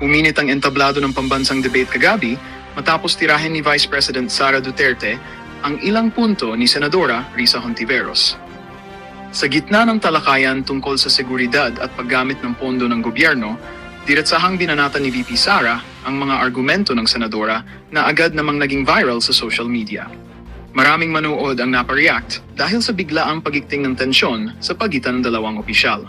Uminit ang entablado ng pambansang debate kagabi matapos tirahin ni Vice President Sara Duterte ang ilang punto ni Senadora Risa Hontiveros. Sa gitna ng talakayan tungkol sa seguridad at paggamit ng pondo ng gobyerno, diretsahang binanata ni VP Sara ang mga argumento ng senadora na agad namang naging viral sa social media. Maraming manood ang napareact dahil sa biglaang pagigting ng tensyon sa pagitan ng dalawang opisyal.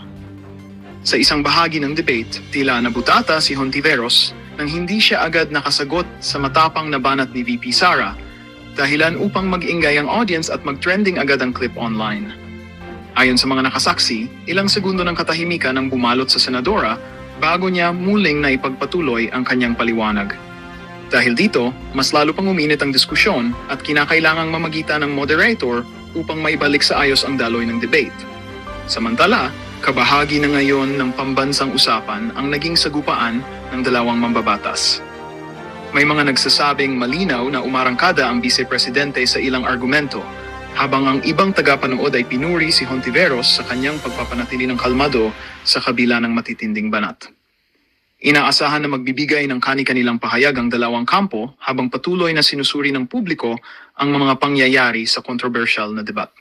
Sa isang bahagi ng debate, tila nabutata si Hontiveros nang hindi siya agad nakasagot sa matapang na banat ni VP Sara, dahilan upang mag-ingay ang audience at mag-trending agad ang clip online. Ayon sa mga nakasaksi, ilang segundo ng katahimikan ang bumalot sa senadora bago niya muling na ipagpatuloy ang kanyang paliwanag. Dahil dito, mas lalo pang uminit ang diskusyon at kinakailangang mamagitan ng moderator upang maibalik sa ayos ang daloy ng debate. Samantala, kabahagi na ngayon ng pambansang usapan ang naging sagupaan ng dalawang mambabatas. May mga nagsasabing malinaw na umarangkada ang vice-presidente sa ilang argumento, habang ang ibang tagapanood ay pinuri si Hontiveros sa kanyang pagpapanatili ng kalmado sa kabila ng matitinding banat. Inaasahan na magbibigay ng kani-kanilang pahayag ang dalawang kampo habang patuloy na sinusuri ng publiko ang mga pangyayari sa controversial na debat.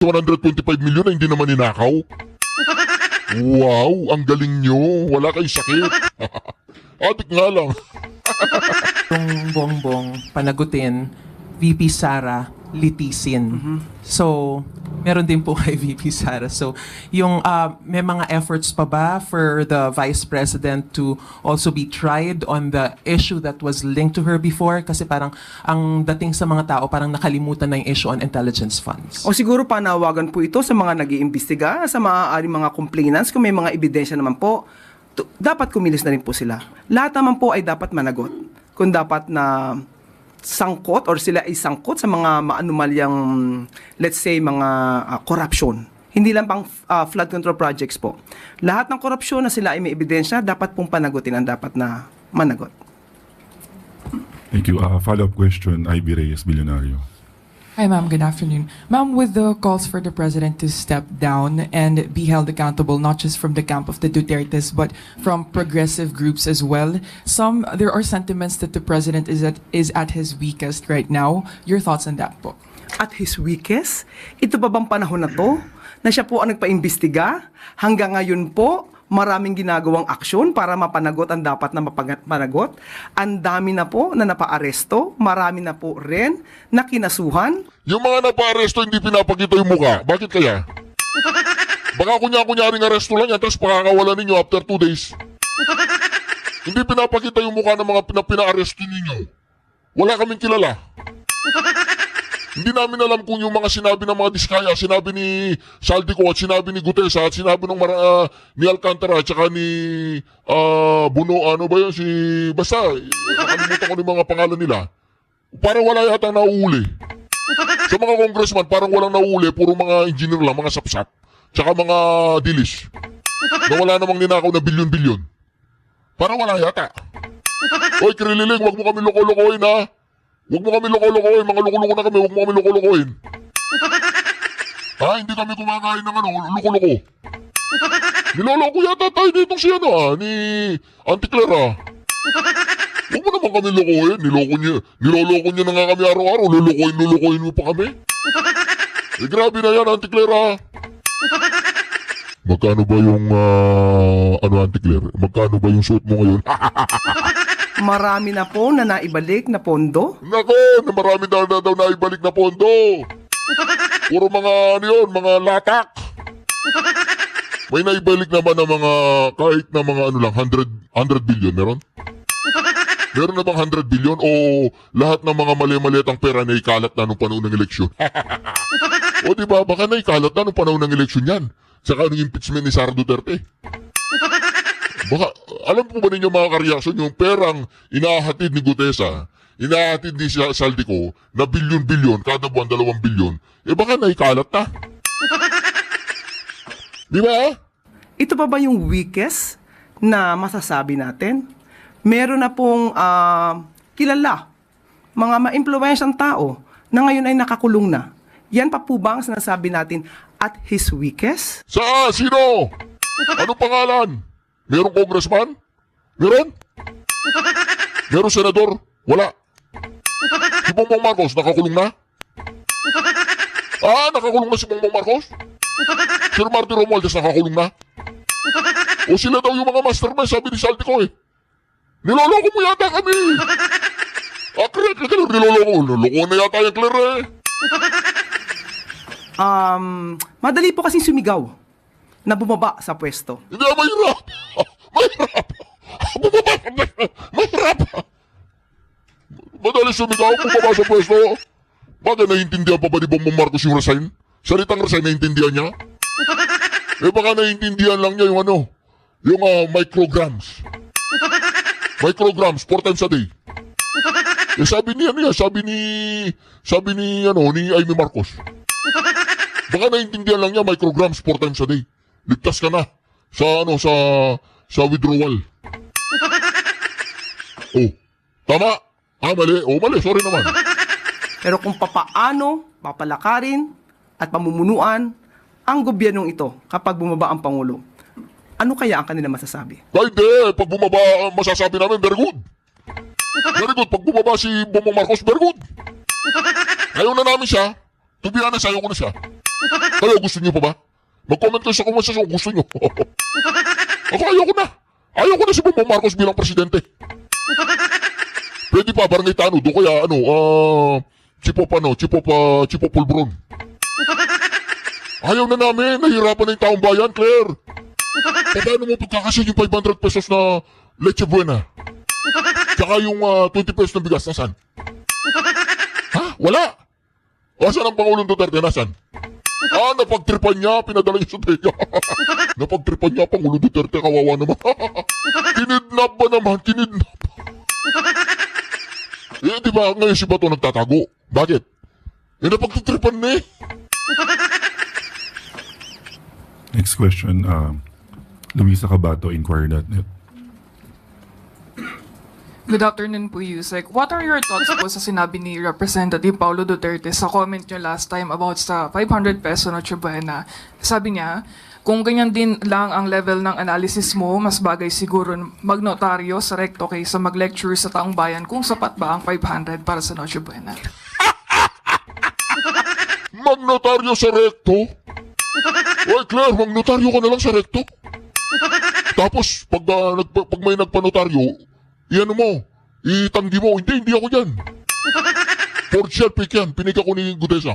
$125 million na hindi naman ninakaw. Wow, ang galing nyo. Wala kayong sakit. Adik nga lang. Yung Bongbong panagutin, VP Sara litisin. So, meron din po kay VP Sara. So, yung may mga efforts pa ba for the Vice President to also be tried on the issue that was linked to her before? Kasi parang ang dating sa mga tao, parang nakalimutan na yung issue on intelligence funds. O siguro panawagan po ito sa mga nag-iimbestiga, sa maaaring mga complainants, kung may mga ebidensya naman po, dapat kumilos na rin po sila. Lahat naman po ay dapat managot. Kung dapat na sangkot or sila ay sangkot sa mga maanumalyang, let's say, mga corruption. Hindi lang pang flood control projects po. Lahat ng korupsyon na sila ay may ebidensya, dapat pong panagutin ang dapat na managot. Thank you. Follow-up question, Ivy Reyes, Bilyonaryo. Hi, ma'am. Good afternoon. Ma'am, with the calls for the president to step down and be held accountable, not just from the camp of the Dutertes, but from progressive groups as well, there are sentiments that the president is at his weakest right now. Your thoughts on that po? At his weakest, ito ba bang panahon na to na siya po ang nagpaimbestiga? Hanggang ngayon po, maraming ginagawang aksyon para mapanagot ang dapat na mapanagot. Ang dami na po na napaaresto, marami na po rin na kinasuhan. Yung mga napa-aresto hindi pinapakita yung muka. Bakit kaya? Baka kunyaring aresto lang yan, tapos pakakawalan ninyo after 2 days. Hindi pinapakita yung muka ng mga pina-aresto ninyo. Wala kaming kilala. Hindi namin alam kung yung mga sinabi ng mga Diskaya, sinabi ni Saldico at sinabi ni Gutesa at sinabi ng ni Alcantara at saka ni Buno, ano ba yun, basta, nakalimutan ko yung mga pangalan nila. Parang wala yata nauuli. Sa mga congressman, parang walang nauuli, puro mga engineer lang, mga sapsap, tsaka mga dilis. Na wala namang ninakaw na bilyon-bilyon. Parang wala yata. Oy, Krililing, wag mo kami loko-lokohin ha. Huwag mo kami loko-lokohin, mga loko-loko na kami, huwag mo kami loko-lokohin. Hindi kami kumakain ng loko-loko. Niloloko yata tayo dito si ni Auntie Clara. Huwag mo naman kami lokohin, niloloko niya na nga kami araw-araw, lulukohin mo pa kami. Grabe na yan, Auntie Clara. Magkano ba yung, Auntie Clara? Magkano ba yung suot mo ngayon? Marami na po na naibalik na pondo. Nako, marami daw naibalik na pondo. Puro mga mga latak. May naibalik naman ng mga, kahit na mga 100 billion, meron? Meron na bang 100 billion o lahat ng mga mali-mali at ang pera na ikalat na nung panahon ng eleksyon? O diba, baka na ikalat na nung panahon ng eleksyon yan. Saka nung impeachment ni Sara Duterte. Baka, alam po ba ninyo mga kareaksyon, yung perang inahatid ni Gutesa, inahatid ni Saldico na bilyon-bilyon, kada buwan 2 bilyon, baka naikalat na. Di ba? Ito pa ba yung weakest na masasabi natin? Meron na pong kilala mga ma-impluwensyang tao na ngayon ay nakakulong na. Yan pa po ba ang sinasabi natin at his weakest? Sino? Anong pangalan? Merong congressman? Meron? Merong senador? Wala. Si Bongbong Marcos, nakakulong na? Nakakulong na si Bongbong Marcos? Sir Martin Romualdez, nakakulong na? O sila daw yung mga mastermind, sabi ni Saltico eh. Niloloko mo yata kami. Claire, niloloko na yata yung Claire eh. Madali po kasing sumigaw na bumaba sa pwesto. Hindi, mahirap. Mahirap. Bumaba. Mahirap. Madali sumigaw, bumaba sa pwesto. Bakit naiintindihan pa ba ni Bongbong Marcos yung resign? Salitang resign, naiintindihan niya? Baka naiintindihan lang niya yung yung micrograms. Micrograms, 4 times a day. Sabi ni Amy Marcos. Baka naiintindihan lang niya micrograms 4 times a day. Ligtas ka na sa withdrawal. Oh, tama. Mali. Mali. Sorry naman. Pero kung papaano papalakarin at pamumunuan ang gobyernong ito kapag bumaba ang Pangulo, ano kaya ang kanila masasabi? Hindi. Pag bumaba, masasabi namin, very good. Very good. Pag bumaba si Bongbong Marcos, very good. Ayaw na namin siya. To be honest, ayaw ko na siya. Kayo, gusto niyo pa ba? Mag-comment kayo sa comments kung gusto niyo. Ako, ayaw ko na. Ayaw ko na si Bongbong Marcos bilang presidente. Pwede pa, barangay Tano. Doon kaya, Chipo Pulbron. Ayaw na namin. Nahirapan na yung taong bayan, Claire. Paano mo pagkakasya yung 500 pesos na leche buena? Tsaka yung 20 pesos na bigas, nasan? Wala. Asan ang Pangulong Duterte, nasan? Napagtripan niya, pinadala niya sa Deya. Napagtripan niya, Pangulong Duterte, kawawa naman. Kinidnap ba naman? Kinidnap. Di ba ngayon si Bato nagtatago? Bakit? Napagtripan na eh. Next question, Luisa Cabato, Inquirer.net. Good afternoon po, Yusek. What are your thoughts po sa sinabi ni Representative Paulo Duterte sa comment niyo last time about sa 500 peso Noche Buena? Sabi niya, kung ganyan din lang ang level ng analysis mo, mas bagay siguro magnotaryo sa recto kaysa mag-lecture sa taong bayan kung sapat ba ang 500 para sa Noche Buena. Magnotaryo sa recto? Oy, Claire, magnotaryo ka na lang sa recto. Tapos, pag may nagpanotaryo, itanggi mo. Hindi ako yan. For sure, pick yan. Pinig ako ni Gudesa.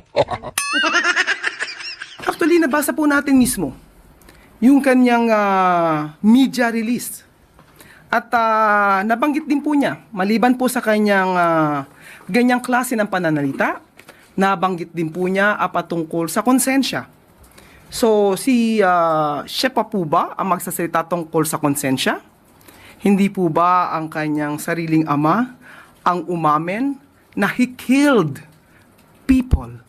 Actually, nabasa po natin mismo yung kanyang media release. At nabanggit din po niya, maliban po sa kanyang ganyang klase ng pananalita, nabanggit din po niya patungkol sa konsensya. So, siya pa po ba ang magsasalita tungkol sa konsensya? Hindi po ba ang kanyang sariling ama ang umamin na he killed people?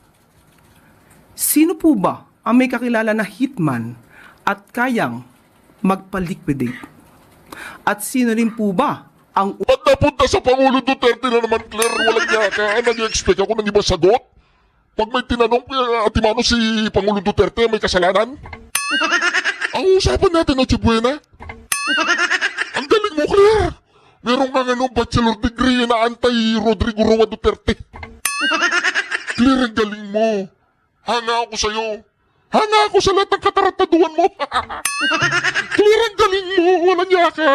Sino po ba ang may kakilala na hitman at kayang magpa-liquidate? At sino rin po ba ang Ba't napunta sa Pangulo Duterte na naman, Claire? Walang niya ka. Nag-expect ako ng ibang sagot? Pag may tinanong, Atimano, si Pangulo Duterte may kasalanan? Ang usapan natin, Noche Buena? Ang galing mo, Claire! Meron kang bachelor degree na anti-Rodrigo Roa Duterte. Claire, ang galing mo. Hanga ako sa'yo. Hanga ako sa lahat ng katarataduan mo. Claire, ang galing mo. Walang niya ka.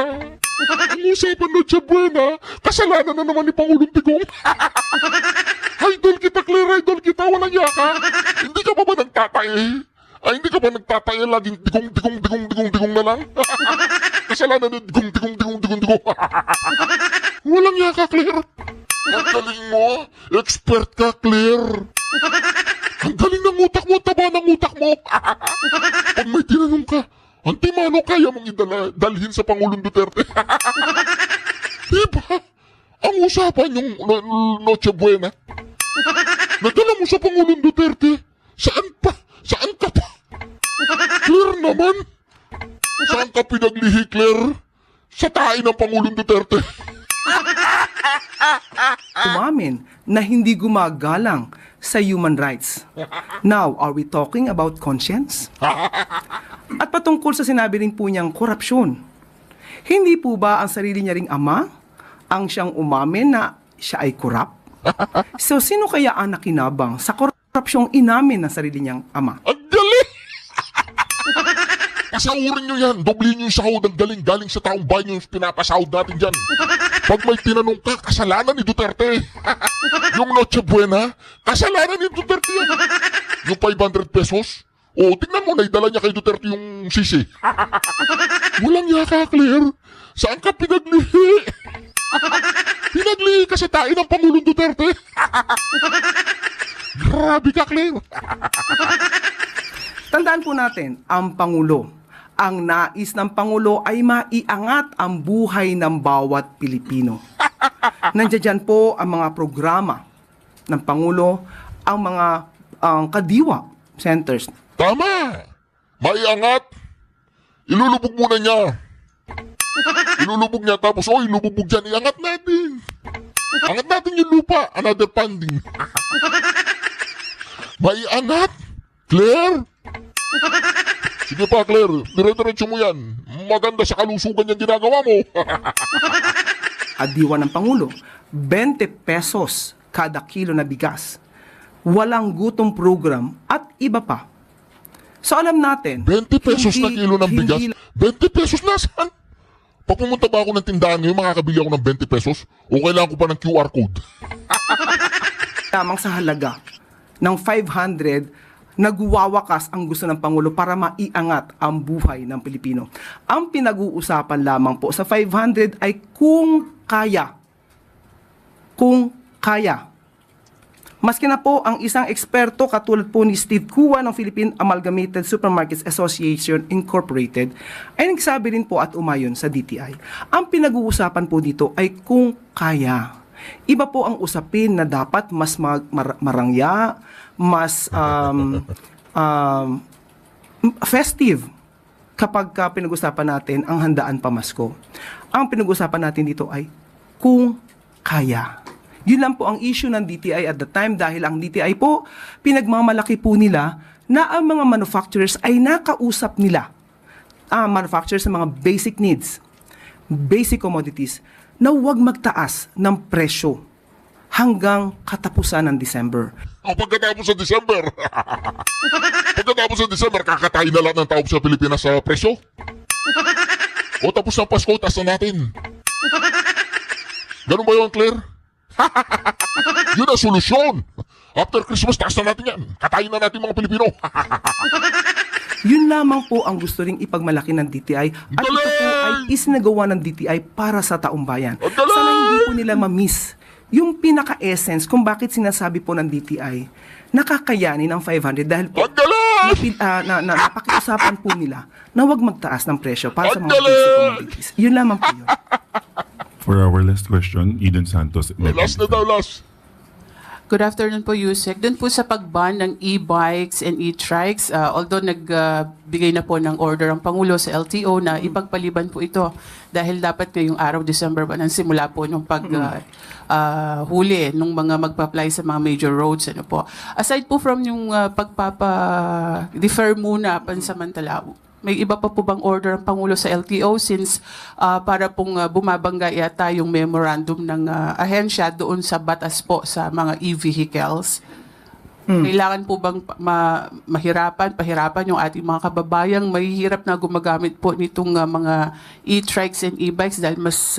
Ang usapan, Noche Buena, kasalanan na naman ni Pangulong Digong. Idol kita, Claire, idol kita. Walang niya ka. Hindi ka pa ba nagtatae? Hindi ka ba nagtatae? Laging digong na lang? Kasalanan na digong. Walang niya ka, Claire. Ang galing mo. Expert ka, Claire. Ang galing ng utak mo. Taba ng utak mo. Pag may tinanong ka, Antimano, kaya mong dalhin sa Pangulong Duterte? Diba? Ang usapan yung Noche Buena. Nadala mo sa Pangulong Duterte. Saan pa? Saan ka pa? Claire naman. Saan ka pinaglihi, Claire? Sa tae ng Pangulong Duterte. umamin na hindi gumagalang sa human rights. Now, are we talking about conscience? At patungkol sa sinabi rin po niyang korupsyon, hindi po ba ang sarili niya ring ama ang siyang umamin na siya ay korap? So, sino kaya ang nakinabang sa korupsyong inamin ng sarili niyang ama? Ang galing! Pasahurin nyo yan. Doblin nyo yung sahod. Ang galing sa taong bayan yung pinapasahod natin dyan. Pag may tinanong ka, kasalanan ni Duterte. Yung Noche Buena, kasalanan ni Duterte yan. Yung 500 pesos, tingnan mo, naidala niya kay Duterte yung sisi. Walang yaka, Claire. Saan ka pinaglihi? Pinaglihi ka sa tain ng Pangulong Duterte. Grabe ka, Claire. Tandaan po natin, ang Pangulo. Ang nais ng Pangulo ay maiangat ang buhay ng bawat Pilipino. Nandiyan dyan po ang mga programa ng Pangulo, ang mga kadiwa centers. Tama! Maiangat! Ilulubog muna niya. Ilulubog niya tapos, ilubog dyan, iangat natin. Angat natin yung lupa. Another funding. Maiangat! Claire! Sige pa, Claire. Dire-diretso mo yan. Maganda sa kalusugan yung ginagawa mo. Kadiwa ng Pangulo, 20 pesos kada kilo na bigas. Walang gutom program at iba pa. So alam natin, 20 pesos na hindi- kilo ng bigas. hindi 20 pesos na saan? Pag pumunta ba ako ng tindahan ngayon, makakabili ako ng 20 pesos? O kailangan ko pa ng QR code? lamang sa halaga ng 500, nagwawakas ang gusto ng Pangulo para maiangat ang buhay ng Pilipino. Ang pinag-uusapan lamang po sa 500 ay kung kaya. Kung kaya. Maski na po ang isang eksperto katulad po ni Steve Kua ng Philippine Amalgamated Supermarkets Association Incorporated ay nagsabi rin po at umayon sa DTI. Ang pinag-uusapan po dito ay kung kaya. Iba po ang usapin na dapat mas marangya, mas festive kapag pinag-usapan natin ang handaan pamasko. Ang pinag-usapan natin dito ay kung kaya. Yun lang po ang issue ng DTI at the time dahil ang DTI po, pinagmamalaki po nila na ang mga manufacturers ay nakausap nila. Manufacturers ng mga basic needs, basic commodities, na huwag magtaas ng presyo hanggang katapusan ng December. Pagkatapos sa December. Pagkatapos sa December, kakatayin na lahat ng tao sa Pilipinas sa presyo. O tapos ng Pasko, taas na natin. Ganun ba yun, Claire? Yun ang solusyon. After Christmas, taas na natin yan. Katayin na natin mga Pilipino. Yun lamang po ang gusto ring ipagmalaki ng DTI at ito po ay isinagawa ng DTI para sa taong bayan. Sana hindi po nila ma-miss yung pinaka-essence kung bakit sinasabi po ng DTI nakakayanin ng 500 dahil po napakiusapan po nila na huwag magtaas ng presyo para sa mga basic commodities. Yun lamang po yun. For our last question, Eden Santos. Last na daw, last. Good afternoon po, Yusek. Doon po sa pag-ban ng e-bikes and e-trikes, although nagbigay na po ng order ang Pangulo sa LTO na ipagpaliban po ito dahil dapat ngayong araw, December 1, ang simula po ng huli ng mga magpa-apply sa mga major roads. Ano po. Aside po from yung pagpapa-defer muna pansamantala, may iba pa po bang order ang Pangulo sa LTO since para pong bumabangga yata yung memorandum ng ahensya doon sa batas po sa mga e-vehicles? Kailangan po bang pahirapan yung ating mga kababayang mahihirap na gumagamit po nitong mga e-trikes and e-bikes dahil mas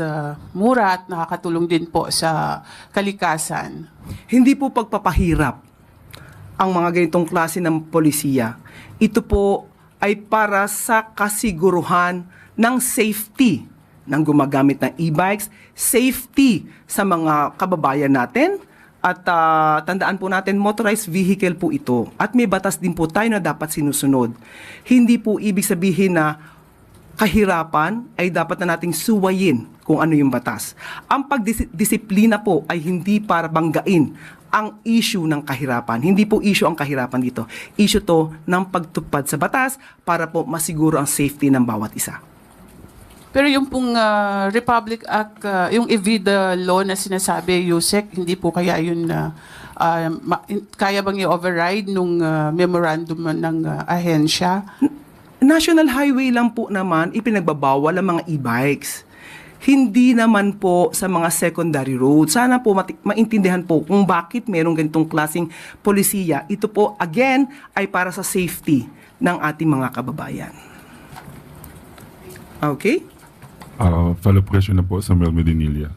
mura at nakakatulong din po sa kalikasan? Hindi po pagpapahirap ang mga ganitong klase ng polisiya. Ito po ay para sa kasiguruhan ng safety ng gumagamit ng e-bikes, safety sa mga kababayan natin, at tandaan po natin, motorized vehicle po ito. At may batas din po tayo na dapat sinusunod. Hindi po ibig sabihin na kahirapan ay dapat na nating suwayin kung ano yung batas. Ang pagdisiplina po ay hindi para banggain ang issue ng kahirapan. Hindi po issue ang kahirapan dito. Issue to ng pagtupad sa batas para po masiguro ang safety ng bawat isa. Pero yung pong Republic Act, yung EVIDA law na sinasabi, Yusek, hindi po kaya yun kaya bang i-override nung memorandum ng ahensya? National highway lang po naman ipinagbabawal ang mga e-bikes. Hindi naman po sa mga secondary roads. Sana po maintindihan po kung bakit merong ganitong klaseng polisiya. Ito po, again, ay para sa safety ng ating mga kababayan. Okay? Follow-up question na po, Samuel Medinilla.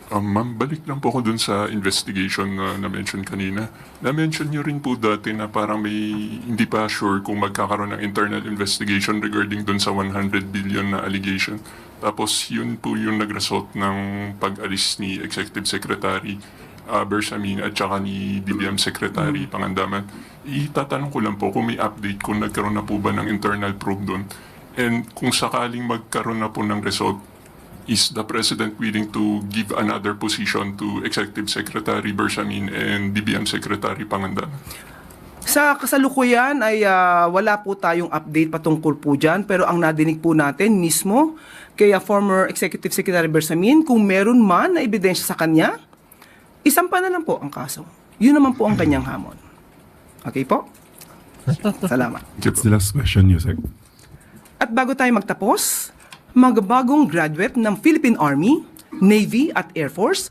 Ma'am, balik lang po ako dun sa investigation na na-mention kanina. Na-mention nyo rin po dati na parang may hindi pa sure kung magkakaroon ng internal investigation regarding dun sa 100 billion na allegation. Tapos yun po yung nag-result ng pag-alis ni Executive Secretary Bersamin at saka ni DBM Secretary Pangandaman. Itatanong ko lang po kung may update kung nagkaroon na po ba ng internal probe dun. And kung sakaling magkaroon na po ng result, is the President willing to give another position to Executive Secretary Bersamin and DBM Secretary Pangandaman? Sa kasalukuyan ay wala po tayong update patungkol po dyan, pero ang nadinig po natin mismo kay former Executive Secretary Bersamin, kung meron man na ebidensya sa kanya, isampa na lang po ang kaso. Yun naman po ang kanyang hamon. Okay po? Salamat. That's the last question, Yusek. At bago tayo magtapos, magbagong graduate ng Philippine Army, Navy at Air Force,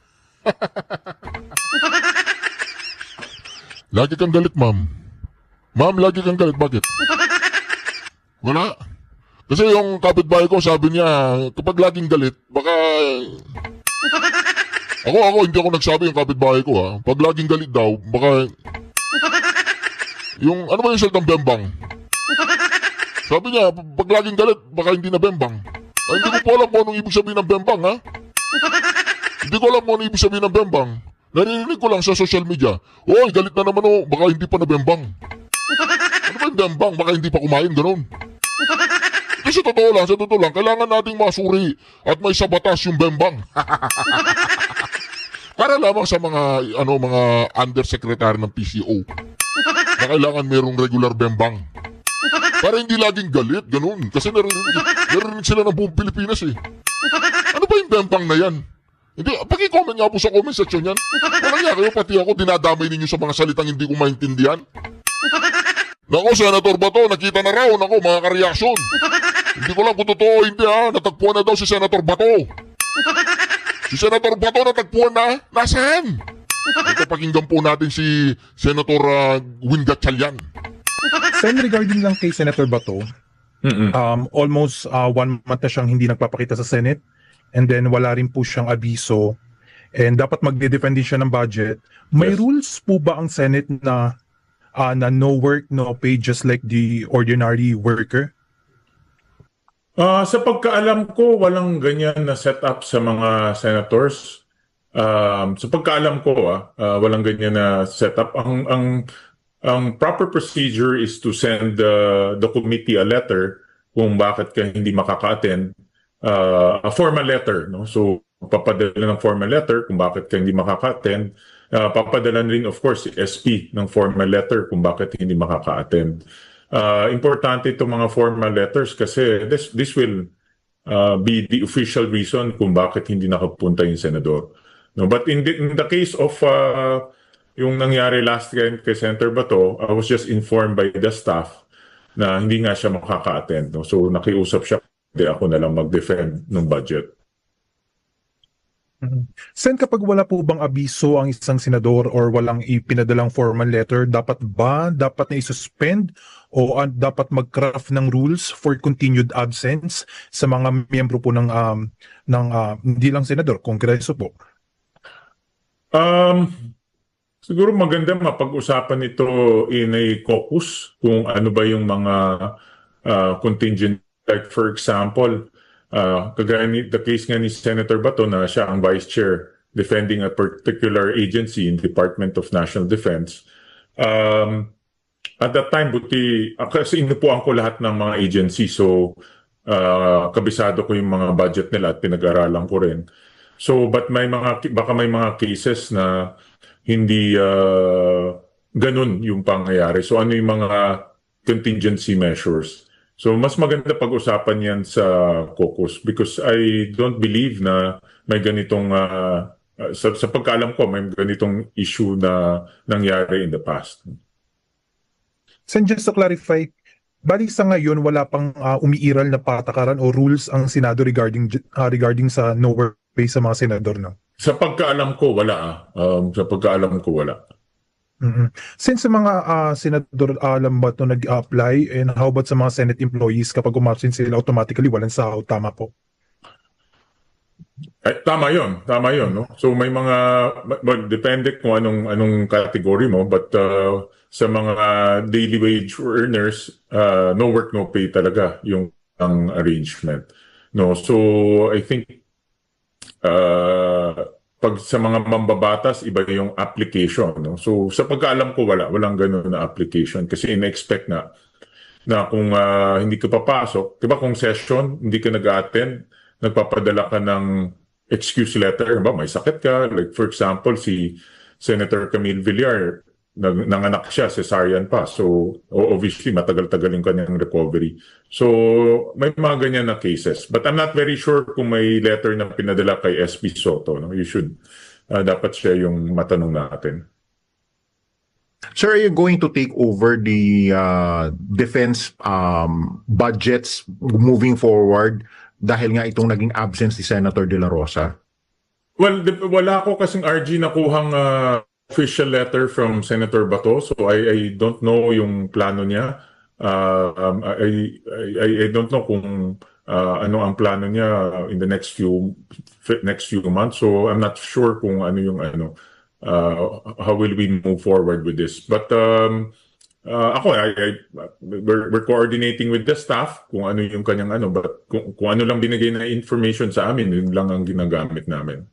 Lagi kang galit, ma'am. Ma'am, lagi kang galit. Bakit? Wala. Kasi yung kapitbahay ko, sabi niya, kapag laging galit, baka... Hindi ako nagsabi yung kapitbahay ko, ha. Pag laging galit daw, baka... Yung, ano ba yung salitang bembang? Sabi niya, pag laging galit, baka hindi na bembang. Ay, hindi ko po alam kung anong ibig sabihin ng bembang, ha? Hindi ko alam kung anong ibig sabihin ng bembang. Narinig ko lang sa social media. Oy, galit na naman oh, baka hindi pa nabembang. Ano ba yung bembang? Baka hindi pa kumain, ganun. Kasi sa totoo lang, kailangan nating masuri at may sabatas yung bembang. Para lamang sa mga, mga undersecretary ng PCO na kailangan merong regular bembang. Para hindi laging galit, ganun. Kasi narinig sila ng buong Pilipinas eh. Ano ba yung bembang na yan? Hindi, paki-comment nga po sa comment section yan. Walang nga kayo, pati ako, dinadamay ninyo sa mga salitang hindi ko maintindihan. Nako, Senator Bato, nakita na raw, nako, mga kareaksyon. Hindi ko lang kung totoo, hindi ha, natagpuan na daw si Senator Bato. Si Senator Bato natagpuan na, nasaan? Ito, pakinggan po natin si Senator Win Gatchalian. Sen, regarding lang kay Senator Bato, almost 1 month na siyang hindi nagpapakita sa Senate, and then wala rin po siyang abiso, and dapat magde-defend din siya ng budget. May rules po ba ang Senate na no work, no pay, just like the ordinary worker? Sa pagkaalam ko, walang ganyan na setup sa mga senators. Sa pagkaalam ko, walang ganyan na setup. Ang proper procedure is to send the committee a letter kung bakit ka hindi makaka-attend. A formal letter, no? So, papadala ng formal letter kung bakit ka hindi makaka-attend. Papadala rin, of course, si SP ng formal letter kung bakit hindi makaka-attend. Importante itong mga formal letters kasi this will be the official reason kung bakit hindi nakapunta yung senador. No, but in the case of yung nangyari last time kay Senator Bato, I was just informed by the staff na hindi nga siya makaka-attend. No? So nakiusap siya, hindi ako na lang mag-defend ng budget. Sen, kapag wala po bang abiso ang isang senador or walang ipinadalang formal letter, dapat na i-suspend o dapat mag-craft ng rules for continued absence sa mga miyembro po ng hindi lang senador, kongreso po? Siguro maganda mapag-usapan ito in a caucus kung ano ba yung mga contingent. Like for example, kagaya the case nga ni Senator Bato na siya ang vice chair defending a particular agency in Department of National Defense. At that time, kasi inupuan ko lahat ng mga agency, so kabisado ko yung mga budget nila at pinag-aralan ko rin. So, but baka may mga cases na hindi ganun yung pangyayari. So, ano yung mga contingency measures. So mas maganda pag-usapan yan sa caucus because I don't believe na may ganitong, sa pagkaalam ko, may ganitong issue na nangyari in the past. Sen, just to clarify, bali sa ngayon wala pang umiiral na patakaran o rules ang Senado regarding sa no work pay sa mga senador, no? Sa pagkaalam ko, wala. Sa pagkaalam ko, wala. Since sa mga senador alam ba ito nag-apply, and how about sa mga Senate employees kapag umasin sila automatically walang sahod, tama po? Tama yon, no? So may mga depende kung anong category mo, but sa mga daily wage earners, no work no pay talaga yung ang arrangement. No, so I think pag sa mga mambabatas, iba yung application. No? So, sa pagkaalam ko, walang ganun na application. Kasi in-expect na kung hindi ka papasok, di ba kung session, hindi ka nag-attend, nagpapadala ka ng excuse letter, ba may sakit ka. Like for example, si Senator Camille Villar, nanganak siya, cesarean pa. So, obviously, matagal-tagal yung kanyang recovery. So, may mga ganyan na cases. But I'm not very sure kung may letter na pinadala kay SB Soto. No? You should, dapat siya yung matanong natin. Sir, are you going to take over the defense budgets moving forward dahil nga itong naging absence ni Senator De La Rosa? Well, wala ko kasing RG nakuhang official letter from Senator Bato, so I don't know yung plano niya. I don't know kung ano ang plano niya in the next few months. So I'm not sure kung ano yung how will we move forward with this. But we're coordinating with the staff kung ano yung kanyang but kung ano lang binigay na information sa amin, yun lang ang ginagamit namin.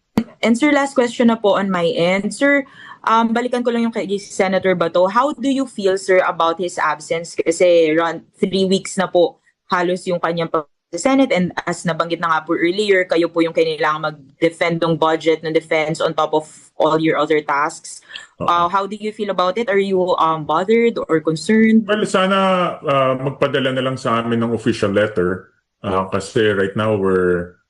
And sir, last question na po on my end. Sir, balikan ko lang yung kay Senator Bato. How do you feel, sir, about his absence? Kasi around 3 weeks na po halos yung kanyang sa Senate, and as nabanggit na nga po earlier, kayo po yung kailangan mag-defend ng budget ng defense on top of all your other tasks. How do you feel about it? Are you bothered or concerned? Well, sana magpadala na lang sa amin ng official letter kasi right now we're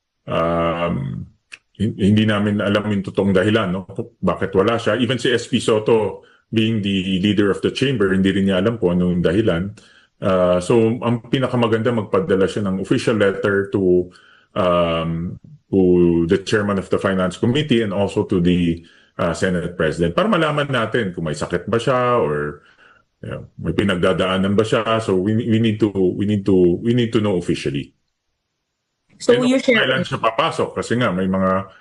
hindi namin alam yung totoong dahilan, no? Bakit wala siya. Even si SP Soto, being the leader of the chamber, hindi rin niya alam kung ano yung dahilan. So, ang pinakamaganda, magpadala siya ng official letter to the chairman of the Finance Committee and also to the Senate President para malaman natin kung may sakit ba siya or may pinagdadaanan ba siya. So, we need to know officially. So you share kailan siya papasok kasi nga may mga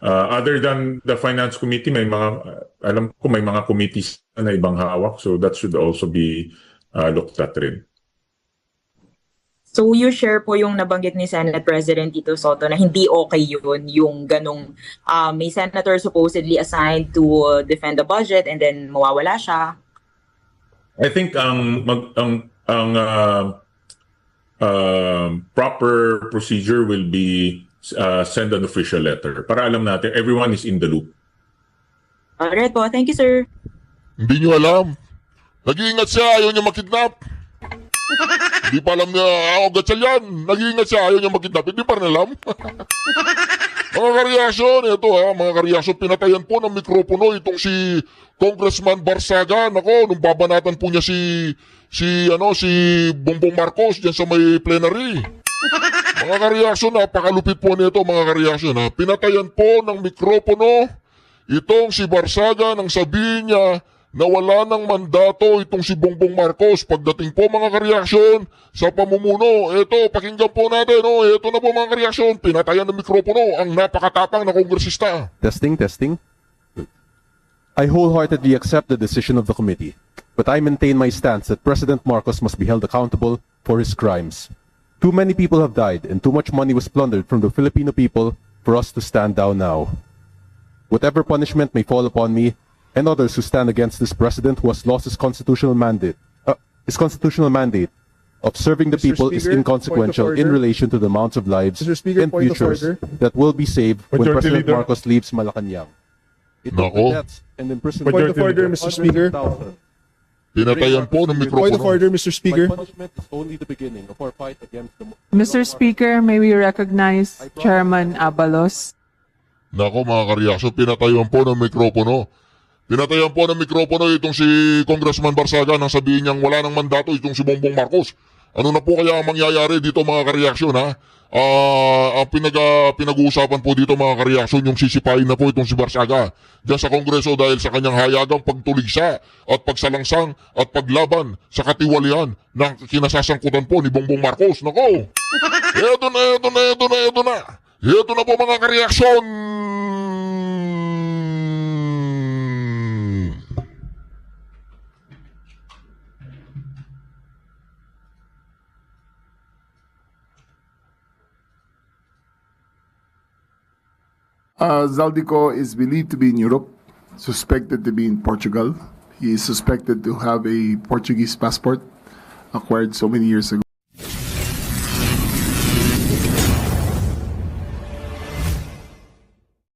other than the Finance Committee, may mga alam ko may mga committees na ibang hawak, so that should also be looked at rin. So you share po yung nabanggit ni Senate President Tito Soto na hindi okay yun, yung ganong may senator supposedly assigned to defend the budget and then mawawala siya. I think ang proper procedure will be send an official letter para alam natin everyone is in the loop. Alright po, thank you sir. Hindi nyo alam. Nag-iingat siya, ayaw niya makidnap. Hindi pa alam niya, gatsal yan. Nag-iingat siya, ayaw niya makidnap. Hindi pa rin alam. Mga kareaksyon, ito mga kareaksyon, pinatayan po ng mikropono itong si Congressman Barsaga. Nako, nung babanatan po niya si Bongbong Marcos diyan sa may plenary. Mga kareaksyon, napakalupit po nito mga kareaksyon. Pinatayan po ng mikropono itong si Barsaga nang sabihin niya na wala ng mandato itong si Bongbong Marcos. Pagdating po mga kareaksyon sa pamumuno, ito, pakinggan po natin, ito na po mga kareaksyon, pinatayan ng mikropono ang napakatapang na kongresista. Testing. I wholeheartedly accept the decision of the committee, but I maintain my stance that President Marcos must be held accountable for his crimes. Too many people have died and too much money was plundered from the Filipino people for us to stand down now. Whatever punishment may fall upon me and others who stand against this president who has lost his constitutional mandate of serving the people is inconsequential in relation to the amounts of lives and futures that will be saved when President Marcos leaves Malacanang. It will be deaths and imprisonment. Point of order, Mr. Speaker. Pinatayan po ng Point of mikropono. order, Mr. Speaker. My punishment is only the beginning of our fight against the... Mr. Speaker, may we recognize Chairman Abalos? Nako mga kareaksyon, pinatayan po ng mikropono. Pinatayan po ng mikropono itong si Congressman Barsaga nang sabihin niyang wala ng mandato itong si Bongbong Marcos. Ano na po kaya ang mangyayari dito mga kareaksyon ha? Ang pinag-uusapan po dito mga kareaksyon yung sisipain na po itong si Barsaga dyan sa Kongreso dahil sa kanyang hayagang pagtuligsa at pagsalangsang at paglaban sa katiwalian na kinasasangkutan po ni Bongbong Marcos. Nako! Ito na! Ito na po mga kareaksyon! Zaldico is believed to be in Europe, suspected to be in Portugal. He is suspected to have a Portuguese passport acquired so many years ago.